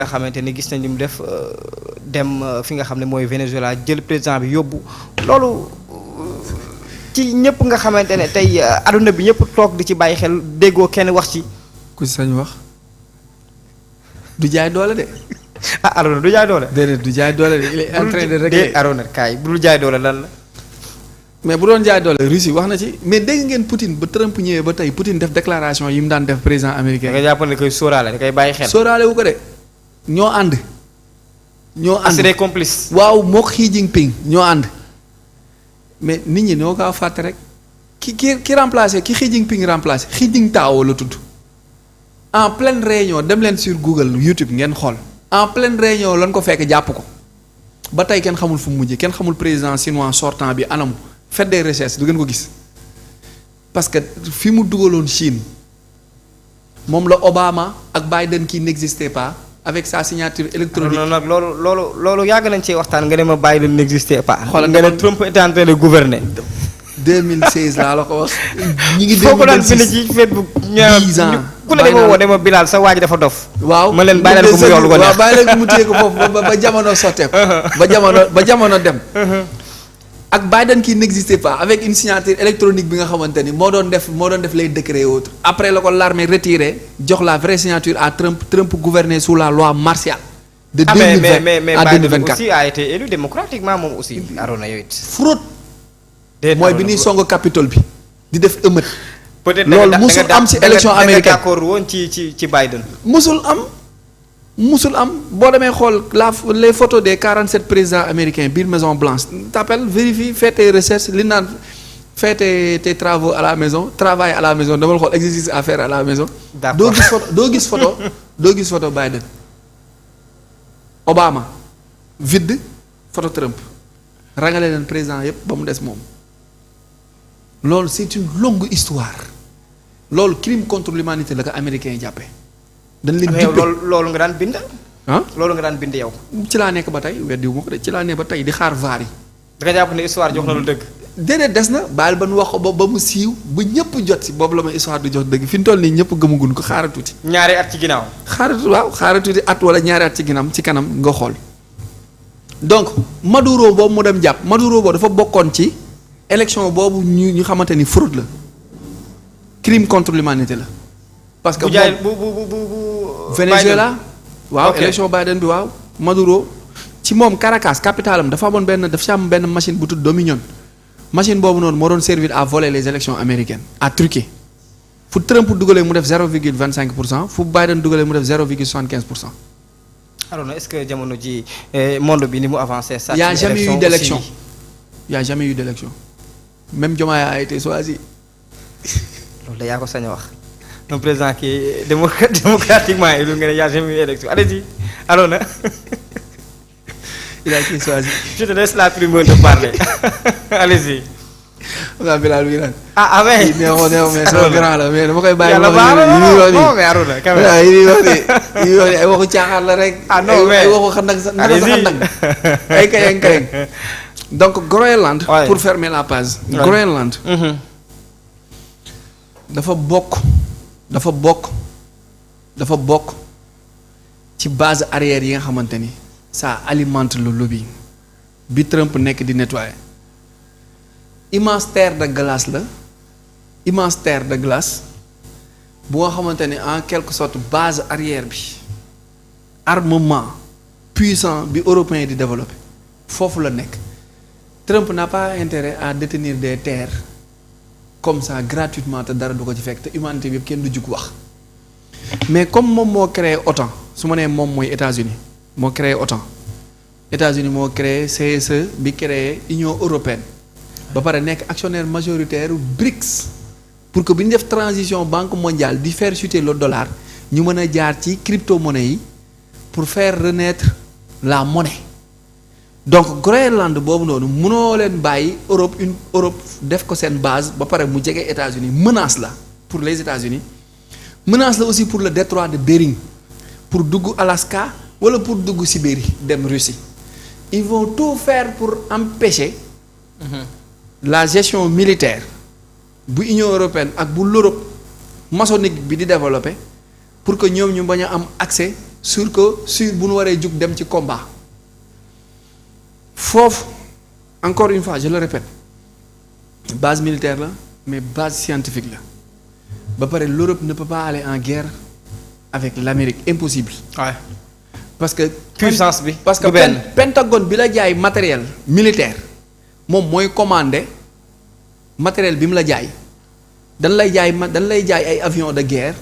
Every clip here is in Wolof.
nga xamante ni gis nañ li mu def dem fi nga xam ne mooy Venezuela jël président bi yóbbu loolu ci ñëpp nga xamante ne tey aduna bi ñëpp toog di ci bàyyi xel déggoo kenn wax ci. ku ci sañ wax du jaay doole de. ah Arona du jaay doole. déedéet du jaay doole de il est en train de régler. Arona kaay bu dul jaay doole lan la. mais bu doon jaay doole Russie wax na ci mais dégg ngeen Poutine ba Trump ñëwee ba tey Poutine def déclaration yi mu daan def président américain. da nga jàpp ne koy sóoraale da koy bàyyi xel. sóoraale wu ko de ñoo ànd. ñoo ànd c'est des complices. waaw moo Xi Jinping ñoo ànd mais nit ñi ñoo kaa fàtte rek ki remplacé ki Xi Jinping remplacé Xi Jintao la tudd en pleine réunion dem leen sur Google YouTube ngeen xool en pleine réunion lañ ko fekk jàpp ko ba tey kenn xamul fu mu mujjee kenn xamul président chinois sortant bi anamu faites des recherches du ngeen ko gis parce que fi mu dugaloon Chine moom la Obama ak Biden qui n'existait pas avec sa signature électronique. non nag loolu yàgg nañ ci waxtaan nga ne ma Biden n'existait pas. xoolal nga ne Trump était en train de gouverner. 2016 laa la ko wax. ñi ngi 2016 foo ko daan bind ci Facebook. 10 ans ku la dama woo dama Bilal sa waa ji dafa dof. waaw ma leen bàyyi leen ko mu yoolu ko neex. waaw bàyyi leen ko mu téye ko foofu ba jamono sotteeku. ba jamono dem. ak Biden qui n'existait pas avec une signature électronique bi nga xamante ni moo doon def les décrets et autres. après la ko l'armée retiré jox la vraie signature à Trump gouverner sous la loi martiale. de 2020 à 2024 Biden aussi a été élu démocratiquement moom aussi. Arona yow it. fraude. mooy bi ñuy song Capitole bi. di def émeute. peut-être loolu musul am ci élection américaine da nga d'accord woon ci Biden. musul am boo demee xool les photos des 47 présidents américains biir Maison Blanche t'appelles vérifie fais tes recherches li naan fais tes travaux à la maison travail à la maison dama la xool exercice à faire à la maison. d'accord doo gis photo Biden. Obama vide photo Trump rangale leen président yépp ba mu des moom. loolu c'est une longue histoire loolu crime contre l'humanité la ko américain jàppee. dañ leen dippee loolu nga daan bind. ah loolu nga daan bind yow. ci laa nekk ba tey weddiwu ma ko de ci laa nekk ba tey di xaar vaar yi. da nga jàpp ne histoire jox na lu dëgg. déedéet des na baal ba nu wax ko ba mu siiw ba ñëpp jot si boobu la ma histoire di jox dëgg fi mu toll nii ñëpp gëmaguñ ko xaaral tuuti. ñaari at ci ginnaaw. xaaral tuuti at wala ñaari at ci ginnaaw ci kanam nga xool. donc Maduro boobu mu dem jàpp Maduro boobu dafa bokkoon ci élection boobu ñu xamante ni fraude la crime contre l'humanité la. parce que Venezuela waaw élection Biden bi waaw Maduro ci moom Caracas capitalam dafa am benn machine bu tudd Dominion machine boobu noonu moo doon servir à voler les élections américaines à truquer fu Trump dugalee mu def 0,25% fu Biden dugalee mu def 0,75%. alors est-ce que jamono ji monde bi ni mu avancé. ça y a jamais eu d'élection y a jamais eu d'élection même Diomaye a été choisi. loolu da yaa ko sañ a wax. un président qui est démocratiquement élu nga ne y a jamais eu élection allez-y Arona. il a été choisi. je te laisse la primeur de parler allez-y. waaw Bilal bi naan. ah mais. neexoon mais sama grand la mais dama koy bàyyi. yàlla baax na non mais Arona. yi wax ay waxu caaxaan la rek. ah non mais ay waxu xandak sa xandak ay kayang donc Groenland. pour fermer la page. Groenland. dafa bokk ci base arrière yi nga xamante ni ça alimente le lobby bi Trump nekk di nettoyer immense terre de glace bu nga xamante ni en quelque sorte base arrière bi armement puissant bi européen di développer foofu la nekk Trump n'a pas intérêt à détenir des terres comme ça gratuitement te dara du ko ci fekk te humanité bi yëpp kenn du jug wax mais comme moom moo créé OTAN su ma nee moom mooy États-Unis moo créé OTAN États-Unis moo créé CSE bi créé Union européenne ba pare nekk actionnaire majoritaire BRICS pour que bi ñu def transition banque mondiale di faire chuter le dollar ñu mën a jaar ci crypto-monnaie yi pour faire renaître la monnaie donc Groenland boobu noonu mënoo leen bàyyi Europe def ko seen base ba pare mu jege États-Unis menace la pour les États-Unis menace la aussi pour le détroit de Bering pour dugg Alaska wala pour dugg Sibérie dem Russie ils vont tout faire pour empêcher la gestion militaire bu Union européenne ak bu l'Europe maçonnique bi di développer pour que ñoom ñu bañ a am accès sur bu nu waree jug dem ci combat foofu encore une fois je le répète base militaire la mais base scientifique la ba pare l'Europe ne peut pas aller en guerre avec l'Amérique impossible. Ouais. parce que puissance bi parce que Pentagone bi la jaay matériel militaire moom mooy commandé matériel bi mu la jaay dañ lay jaay ay avions de guerre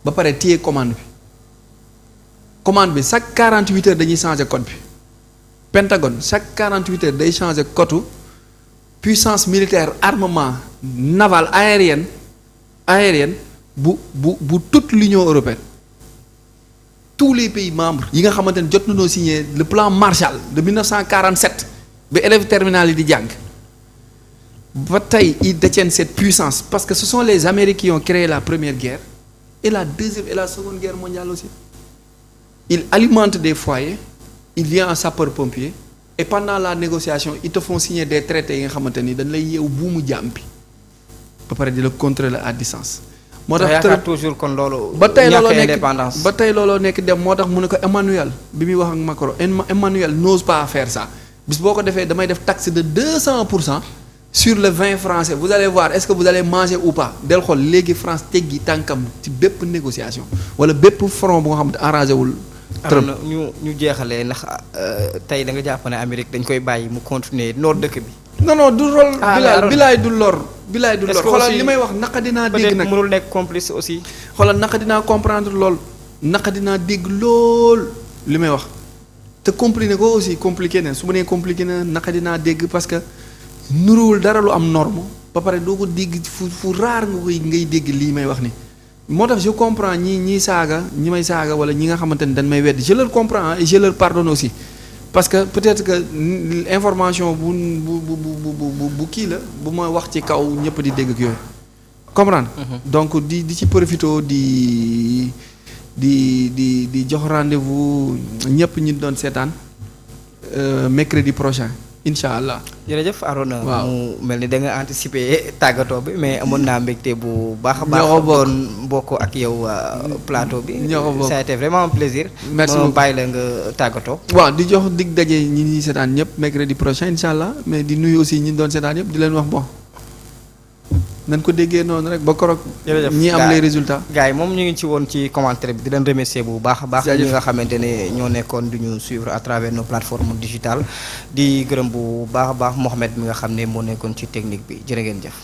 ba pare téye commande bi chaque 48 heures dañuy changer code bi Pentagone chaque 48 heures day changer code puissance militaire armement naval aérienne bu toute l'Union européenne tous les pays membres yi nga xamante ne jot nañoo signé le plan Marshall de 1947 ba élèves terminale yi di jàng ba tey ils détiennent cette puissance parce que ce sont les Américains qui ont créé la première guerre et la deuxième et la seconde guerre mondiale aussi. Ils alimentent des foyers, il vient en sapeur-pompier et pendant la négociation ils te font signer des traités yi nga xamante ni dañ lay yeewu buumu jaam bi ba pare di la contrôler à distance. moo tax yaakaar toujours kon loolu. ba tey looloo nekk indépendance ba tey looloo nekk dem moo tax mu ne ko Emmanuel bi muy wax ak Macron Emmanuel n'ose pas faire ça bis boo ko defee damay def taxe de 200% sur le vin français vous allez voir est-ce que vous allez manger ou pas del xool léegi France teggi tànkam ci bépp négociation wala bépp front bu nga xam ne arrangé wul. Trump ñu jeexalee ndax tey da nga jàpp ne Amérique dañ koy bàyyi mu continuer noor dëkk bi. non du rôle. bilaay du lor. xoolal li may wax naqa dinaa dégg nag mënul nekk complice aussi. xoolal naqa dinaa comprendre lool naqa dinaa dégg lool li may wax te compliqué ko aussi compliqué na su ma nee compliqué na naqa dinaa dégg parce que nuruwul dara lu am norme ba pare doo ko dégg fu raar nga koy ngay dégg lii may wax ni moo tax je comprends ñi saaga ñi may saaga wala ñi nga xamante ni dañ may weddi je leur comprends et je leur pardonne aussi parce que peut-être que information bu kii la bu ma wax ci kaw ñëpp di dégg ak yooyu comprendre donc di ci profito di jox rendez-vous ñëpp ñi doon seetaan mercredi prochain incha allah. jërëjëf Arona. waaw mu mel ni da nga anticiper tàggatoo bi mais amoon naa mbégte bu baax a baax. doon bokk ak yow plateau bi. ça a été vraiment un plaisir. merci beaucoup bàyyi la nga tàggatoo. waaw di jox dig daje ñi ñuy seetaan ñëpp mercredi prochain incha allah mais di nuyu aussi ñi doon seetaan ñëpp di leen wax bon. nañ ko déggee noonu rek ba korog ñi am les résultats. gars yi moom ñu ngi ci woon ci commentaire bi di leen remercier bu baax a baax. ñi nga xamante ne ñoo nekkoon du ñu suivre à travers nos plateformes digitales di gërëm bu baax a baax Mohamed mi nga xam ne moo nekkoon ci technique bi jërë ngeen jëf.